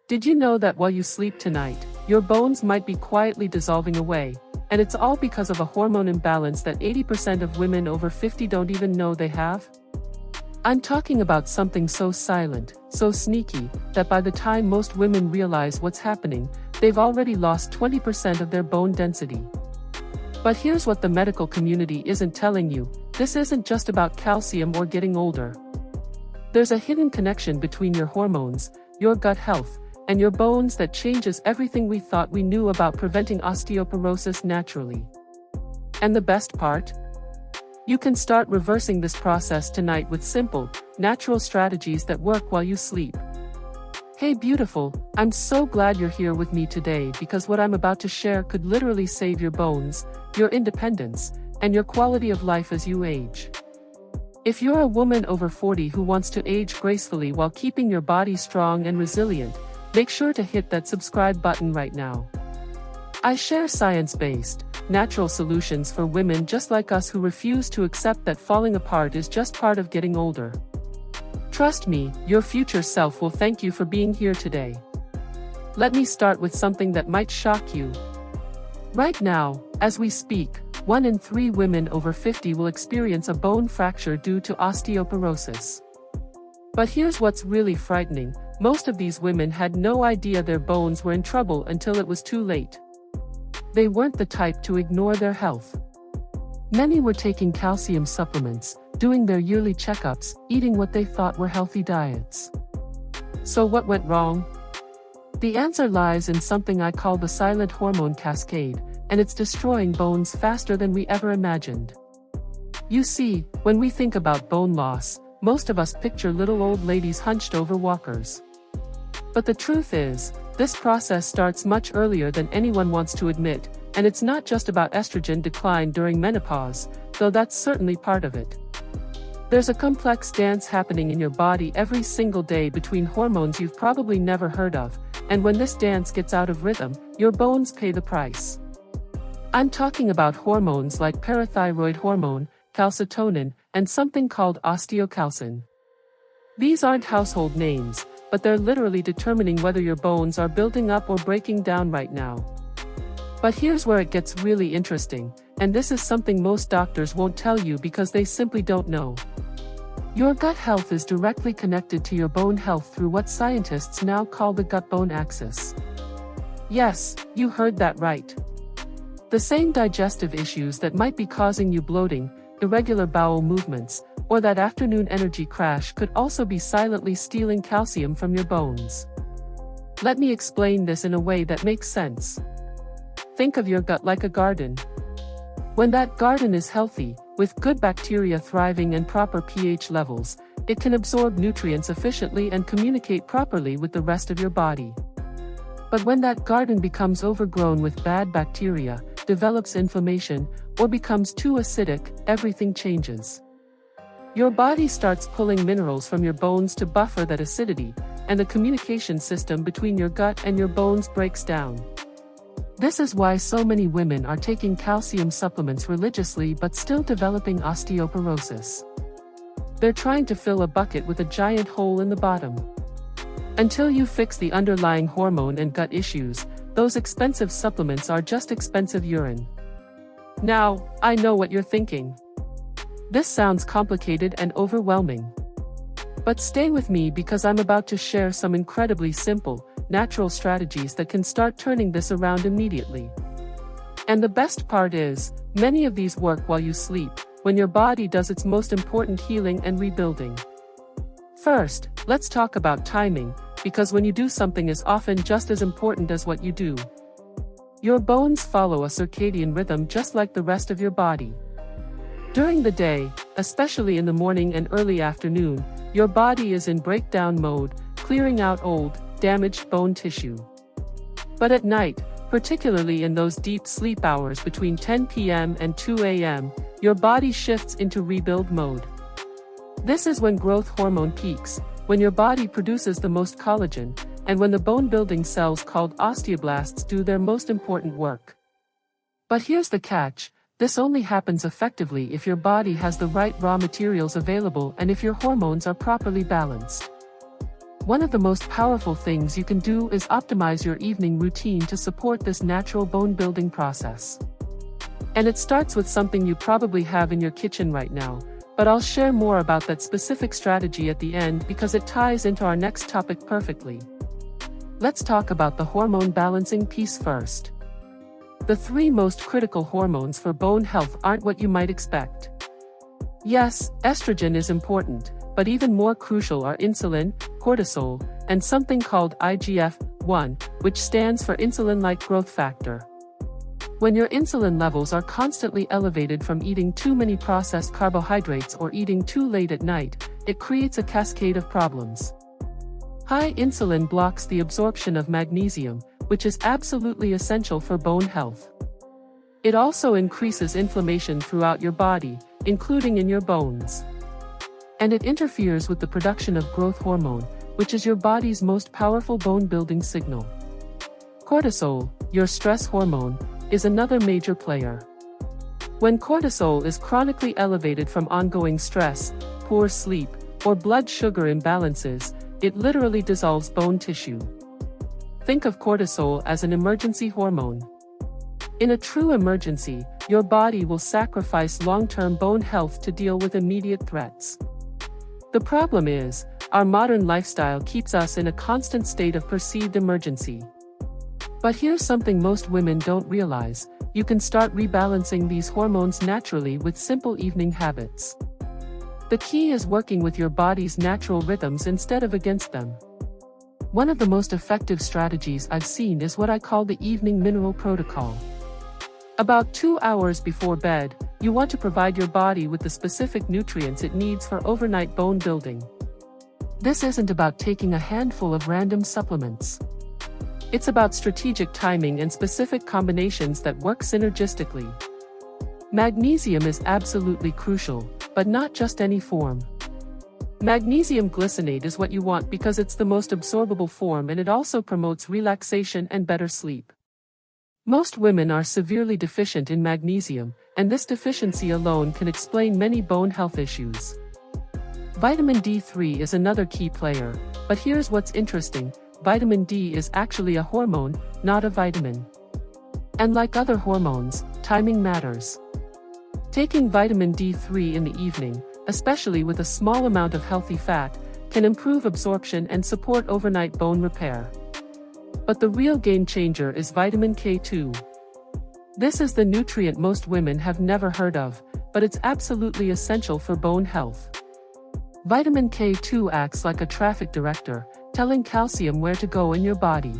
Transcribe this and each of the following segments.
Did you know that while you sleep tonight, your bones might be quietly dissolving away, and it's all because of a hormone imbalance that 80% of women over 50 don't even know they have? I'm talking about something so silent, so sneaky, that by the time most women realize what's happening, they've already lost 20% of their bone density. But here's what the medical community isn't telling you: this isn't just about calcium or getting older. There's a hidden connection between your hormones, your gut health, and your bones that changes everything we thought we knew about preventing osteoporosis naturally. And the best part? You can start reversing this process tonight with simple, natural strategies that work while you sleep. Hey beautiful, I'm so glad you're here with me today because what I'm about to share could literally save your bones, your independence, and your quality of life as you age. If you're a woman over 40 who wants to age gracefully while keeping your body strong and resilient, make sure to hit that subscribe button right now. I share science-based, natural solutions for women just like us who refuse to accept that falling apart is just part of getting older. Trust me, your future self will thank you for being here today. Let me start with something that might shock you. Right now, as we speak, 1 in 3 women over 50 will experience a bone fracture due to osteoporosis. But here's what's really frightening: most of these women had no idea their bones were in trouble until it was too late. They weren't the type to ignore their health. Many were taking calcium supplements, doing their yearly checkups, eating what they thought were healthy diets. So what went wrong? The answer lies in something I call the silent hormone cascade, and it's destroying bones faster than we ever imagined. You see, when we think about bone loss, most of us picture little old ladies hunched over walkers. But the truth is, this process starts much earlier than anyone wants to admit, and it's not just about estrogen decline during menopause, though that's certainly part of it. There's a complex dance happening in your body every single day between hormones you've probably never heard of, and when this dance gets out of rhythm, your bones pay the price. I'm talking about hormones like parathyroid hormone, calcitonin, and something called osteocalcin. These aren't household names, but they're literally determining whether your bones are building up or breaking down right now. But here's where it gets really interesting, and this is something most doctors won't tell you because they simply don't know. Your gut health is directly connected to your bone health through what scientists now call the gut-bone axis. Yes, you heard that right. The same digestive issues that might be causing you bloating, irregular bowel movements, or that afternoon energy crash could also be silently stealing calcium from your bones. Let me explain this in a way that makes sense. Think of your gut like a garden. When that garden is healthy, with good bacteria thriving and proper pH levels, it can absorb nutrients efficiently and communicate properly with the rest of your body. But when that garden becomes overgrown with bad bacteria, develops inflammation, or becomes too acidic, everything changes. Your body starts pulling minerals from your bones to buffer that acidity, and the communication system between your gut and your bones breaks down. This is why so many women are taking calcium supplements religiously but still developing osteoporosis. They're trying to fill a bucket with a giant hole in the bottom. Until you fix the underlying hormone and gut issues, those expensive supplements are just expensive urine. Now, I know what you're thinking. This sounds complicated and overwhelming. But stay with me because I'm about to share some incredibly simple, natural strategies that can start turning this around immediately. And the best part is, many of these work while you sleep, when your body does its most important healing and rebuilding. First, let's talk about timing, because when you do something is often just as important as what you do. Your bones follow a circadian rhythm just like the rest of your body. During the day, especially in the morning and early afternoon, your body is in breakdown mode, clearing out old, damaged bone tissue. But at night, particularly in those deep sleep hours between 10 p.m. and 2 a.m., your body shifts into rebuild mode. This is when growth hormone peaks, when your body produces the most collagen, and when the bone-building cells called osteoblasts do their most important work. But here's the catch: this only happens effectively if your body has the right raw materials available and if your hormones are properly balanced. One of the most powerful things you can do is optimize your evening routine to support this natural bone-building process. And it starts with something you probably have in your kitchen right now, but I'll share more about that specific strategy at the end because it ties into our next topic perfectly. Let's talk about the hormone balancing piece first. The three most critical hormones for bone health aren't what you might expect. Yes, estrogen is important, but even more crucial are insulin, cortisol, and something called IGF-1, which stands for insulin-like growth factor. When your insulin levels are constantly elevated from eating too many processed carbohydrates or eating too late at night, it creates a cascade of problems. High insulin blocks the absorption of magnesium, which is absolutely essential for bone health. It also increases inflammation throughout your body, including in your bones. And it interferes with the production of growth hormone, which is your body's most powerful bone-building signal. Cortisol, your stress hormone, is another major player. When cortisol is chronically elevated from ongoing stress, poor sleep, or blood sugar imbalances, it literally dissolves bone tissue. Think of cortisol as an emergency hormone. In a true emergency, your body will sacrifice long-term bone health to deal with immediate threats. The problem is, our modern lifestyle keeps us in a constant state of perceived emergency. But here's something most women don't realize: you can start rebalancing these hormones naturally with simple evening habits. The key is working with your body's natural rhythms instead of against them. One of the most effective strategies I've seen is what I call the evening mineral protocol. About 2 hours before bed, you want to provide your body with the specific nutrients it needs for overnight bone building. This isn't about taking a handful of random supplements. It's about strategic timing and specific combinations that work synergistically. Magnesium is absolutely crucial, but not just any form. Magnesium glycinate is what you want because it's the most absorbable form, and it also promotes relaxation and better sleep. Most women are severely deficient in magnesium, and this deficiency alone can explain many bone health issues. Vitamin D3 is another key player, but here's what's interesting: vitamin D is actually a hormone, not a vitamin. And like other hormones, timing matters. Taking vitamin D3 in the evening, especially with a small amount of healthy fat, can improve absorption and support overnight bone repair. But the real game changer is vitamin K2. This is the nutrient most women have never heard of, but it's absolutely essential for bone health. Vitamin K2 acts like a traffic director, telling calcium where to go in your body.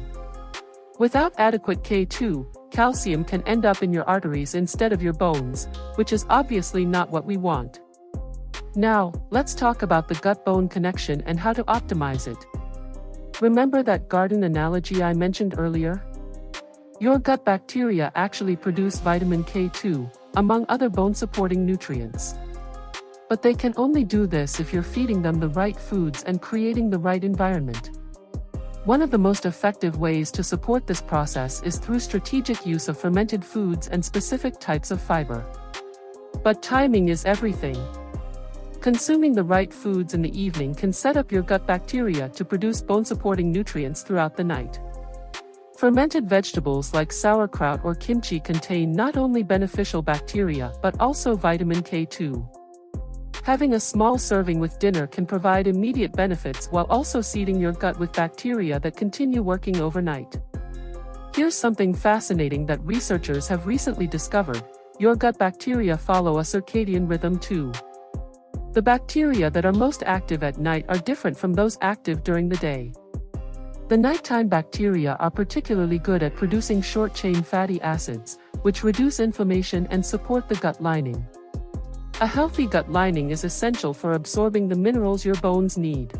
Without adequate K2, calcium can end up in your arteries instead of your bones, which is obviously not what we want. Now, let's talk about the gut-bone connection and how to optimize it. Remember that garden analogy I mentioned earlier? Your gut bacteria actually produce vitamin K2, among other bone-supporting nutrients. But they can only do this if you're feeding them the right foods and creating the right environment. One of the most effective ways to support this process is through strategic use of fermented foods and specific types of fiber. But timing is everything. Consuming the right foods in the evening can set up your gut bacteria to produce bone-supporting nutrients throughout the night. Fermented vegetables like sauerkraut or kimchi contain not only beneficial bacteria but also vitamin K2. Having a small serving with dinner can provide immediate benefits while also seeding your gut with bacteria that continue working overnight. Here's something fascinating that researchers have recently discovered: your gut bacteria follow a circadian rhythm too. The bacteria that are most active at night are different from those active during the day. The nighttime bacteria are particularly good at producing short-chain fatty acids, which reduce inflammation and support the gut lining. A healthy gut lining is essential for absorbing the minerals your bones need.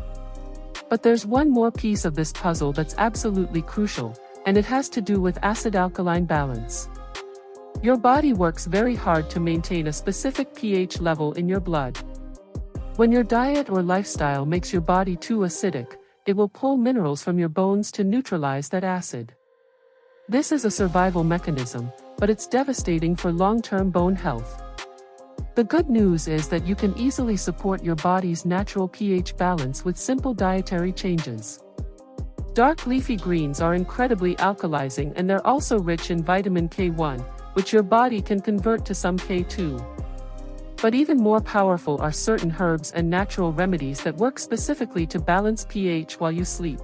But there's one more piece of this puzzle that's absolutely crucial, and it has to do with acid-alkaline balance. Your body works very hard to maintain a specific pH level in your blood. When your diet or lifestyle makes your body too acidic, it will pull minerals from your bones to neutralize that acid. This is a survival mechanism, but it's devastating for long-term bone health. The good news is that you can easily support your body's natural pH balance with simple dietary changes. Dark leafy greens are incredibly alkalizing, and they're also rich in vitamin K1, which your body can convert to some K2. But even more powerful are certain herbs and natural remedies that work specifically to balance pH while you sleep.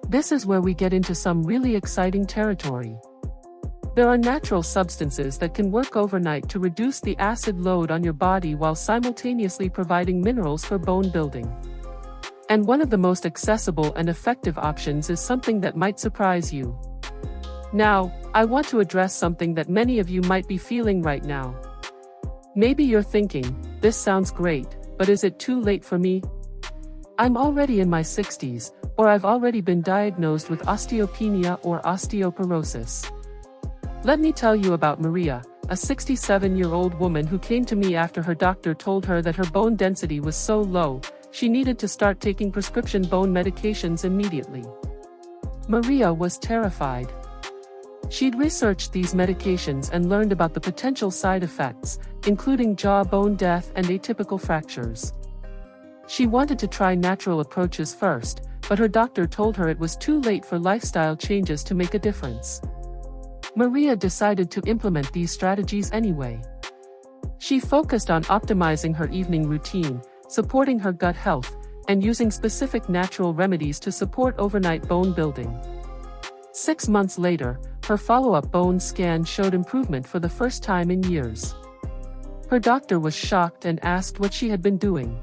This is where we get into some really exciting territory. There are natural substances that can work overnight to reduce the acid load on your body while simultaneously providing minerals for bone building. And one of the most accessible and effective options is something that might surprise you. Now, I want to address something that many of you might be feeling right now. Maybe you're thinking, this sounds great, but is it too late for me? I'm already in my 60s, or I've already been diagnosed with osteopenia or osteoporosis. Let me tell you about Maria, a 67-year-old woman who came to me after her doctor told her that her bone density was so low, she needed to start taking prescription bone medications immediately. Maria was terrified. She'd researched these medications and learned about the potential side effects, including jaw bone death and atypical fractures. She wanted to try natural approaches first, but her doctor told her it was too late for lifestyle changes to make a difference. Maria decided to implement these strategies anyway. She focused on optimizing her evening routine, supporting her gut health, and using specific natural remedies to support overnight bone building. 6 months later, her follow-up bone scan showed improvement for the first time in years. Her doctor was shocked and asked what she had been doing.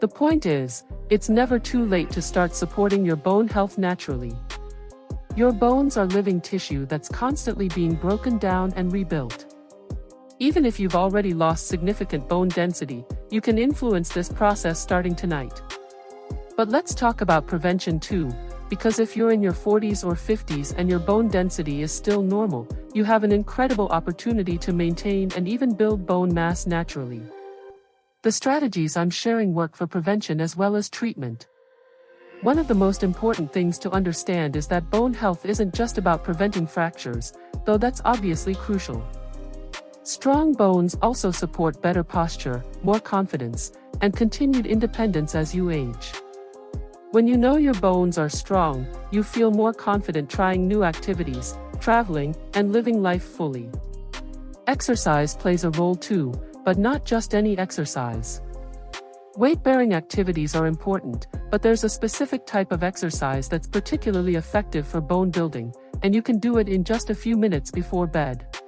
The point is, it's never too late to start supporting your bone health naturally. Your bones are living tissue that's constantly being broken down and rebuilt. Even if you've already lost significant bone density, you can influence this process starting tonight. But let's talk about prevention too, because if you're in your 40s or 50s and your bone density is still normal, you have an incredible opportunity to maintain and even build bone mass naturally. The strategies I'm sharing work for prevention as well as treatment. One of the most important things to understand is that bone health isn't just about preventing fractures, though that's obviously crucial. Strong bones also support better posture, more confidence, and continued independence as you age. When you know your bones are strong, you feel more confident trying new activities, traveling, and living life fully. Exercise plays a role too, but not just any exercise. Weight-bearing activities are important, but there's a specific type of exercise that's particularly effective for bone building, and you can do it in just a few minutes before bed.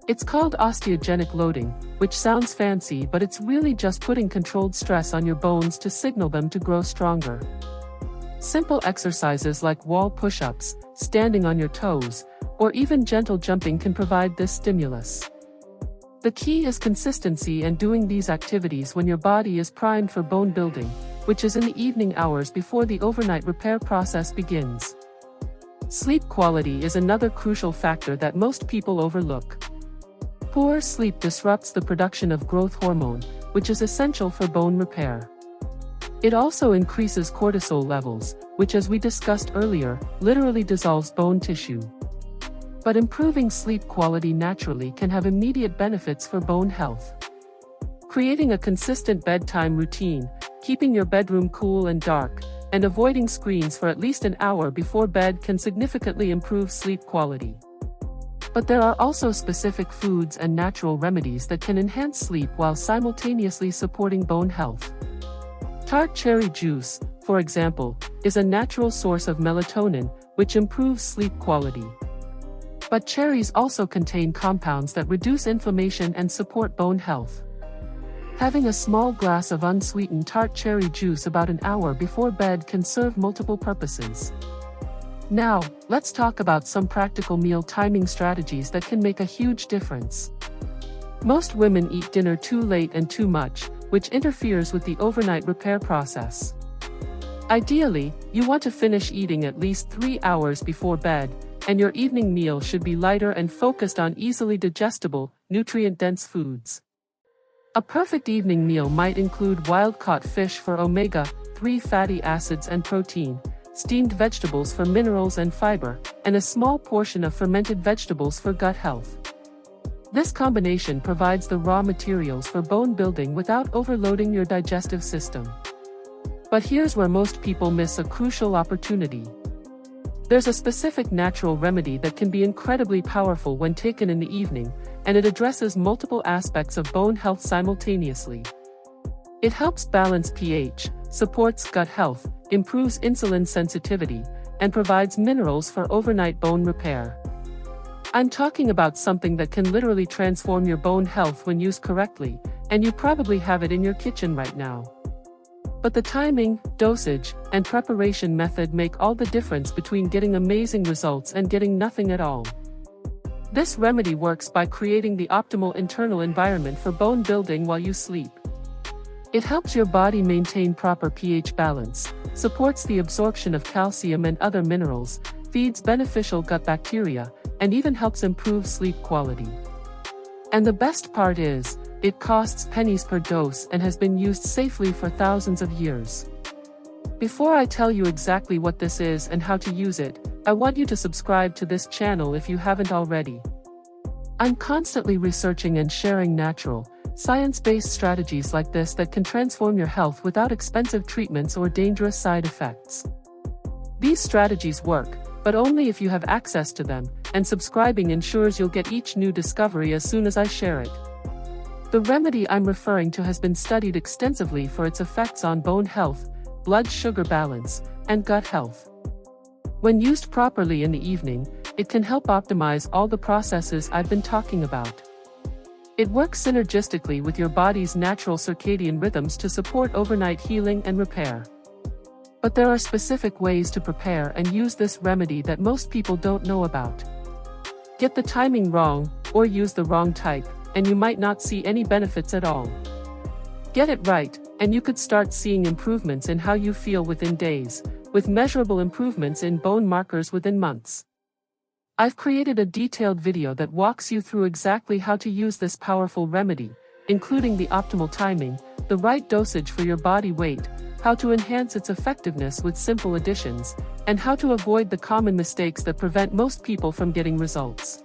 It's called osteogenic loading, which sounds fancy, but it's really just putting controlled stress on your bones to signal them to grow stronger. Simple exercises like wall push-ups, standing on your toes, or even gentle jumping can provide this stimulus. The key is consistency and doing these activities when your body is primed for bone building, which is in the evening hours before the overnight repair process begins. Sleep quality is another crucial factor that most people overlook. Poor sleep disrupts the production of growth hormone, which is essential for bone repair. It also increases cortisol levels, which, as we discussed earlier, literally dissolves bone tissue. But improving sleep quality naturally can have immediate benefits for bone health. Creating a consistent bedtime routine, keeping your bedroom cool and dark, and avoiding screens for at least an hour before bed can significantly improve sleep quality. But there are also specific foods and natural remedies that can enhance sleep while simultaneously supporting bone health. Tart cherry juice, for example, is a natural source of melatonin, which improves sleep quality. But cherries also contain compounds that reduce inflammation and support bone health. Having a small glass of unsweetened tart cherry juice about an hour before bed can serve multiple purposes. Now, let's talk about some practical meal timing strategies that can make a huge difference. Most women eat dinner too late and too much, which interferes with the overnight repair process. Ideally, you want to finish eating at least 3 hours before bed, and your evening meal should be lighter and focused on easily digestible, nutrient-dense foods. A perfect evening meal might include wild-caught fish for omega-3 fatty acids and protein, steamed vegetables for minerals and fiber, and a small portion of fermented vegetables for gut health. This combination provides the raw materials for bone building without overloading your digestive system. But here's where most people miss a crucial opportunity. There's a specific natural remedy that can be incredibly powerful when taken in the evening, and it addresses multiple aspects of bone health simultaneously. It helps balance pH, supports gut health, improves insulin sensitivity, and provides minerals for overnight bone repair. I'm talking about something that can literally transform your bone health when used correctly, and you probably have it in your kitchen right now. But the timing, dosage, and preparation method make all the difference between getting amazing results and getting nothing at all. This remedy works by creating the optimal internal environment for bone building while you sleep. It helps your body maintain proper pH balance, supports the absorption of calcium and other minerals, feeds beneficial gut bacteria, and even helps improve sleep quality. And the best part is, it costs pennies per dose and has been used safely for thousands of years. Before I tell you exactly what this is and how to use it, I want you to subscribe to this channel if you haven't already. I'm constantly researching and sharing natural, science-based strategies like this that can transform your health without expensive treatments or dangerous side effects. These strategies work, but only if you have access to them, and subscribing ensures you'll get each new discovery as soon as I share it. The remedy I'm referring to has been studied extensively for its effects on bone health, blood sugar balance, and gut health. When used properly in the evening, it can help optimize all the processes I've been talking about. It works synergistically with your body's natural circadian rhythms to support overnight healing and repair. But there are specific ways to prepare and use this remedy that most people don't know about. Get the timing wrong, or use the wrong type, and you might not see any benefits at all. Get it right, and you could start seeing improvements in how you feel within days, with measurable improvements in bone markers within months. I've created a detailed video that walks you through exactly how to use this powerful remedy, including the optimal timing, the right dosage for your body weight, how to enhance its effectiveness with simple additions, and how to avoid the common mistakes that prevent most people from getting results.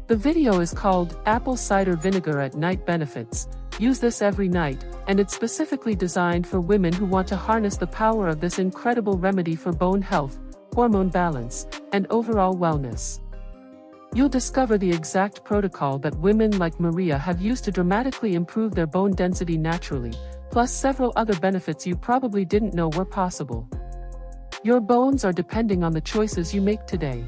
The video is called Apple Cider Vinegar at Night Benefits. Use this every night, and it's specifically designed for women who want to harness the power of this incredible remedy for bone health, hormone balance, and overall wellness. You'll discover the exact protocol that women like Maria have used to dramatically improve their bone density naturally, plus several other benefits you probably didn't know were possible. Your bones are depending on the choices you make today.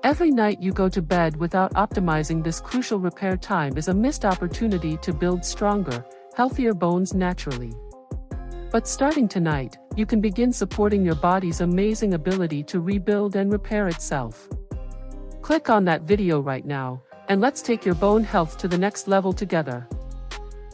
Every night you go to bed without optimizing this crucial repair time is a missed opportunity to build stronger, healthier bones naturally. But starting tonight, you can begin supporting your body's amazing ability to rebuild and repair itself. Click on that video right now, and let's take your bone health to the next level together.